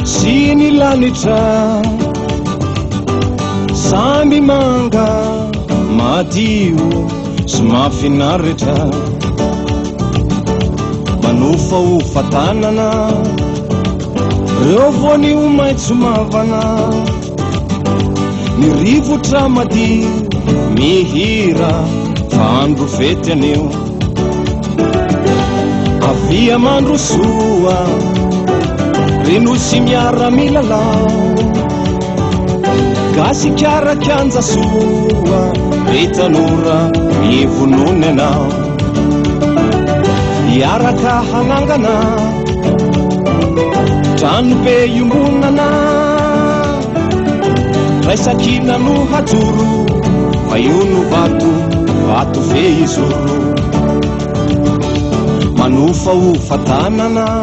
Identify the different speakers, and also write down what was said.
Speaker 1: Sini lanitra samby manga madio sy mafinaritra manofaofa tanana reo voanio maitso mavana ny rivotra madio mihira fa andro fety anio avia mandro soa reno sy miara milalao gasy kiara-kianja soa re tanora mivonony anao iaraka hanangana trano be iombonana raisakina no hajoro fa io no vato fe izoro manofaofa tanana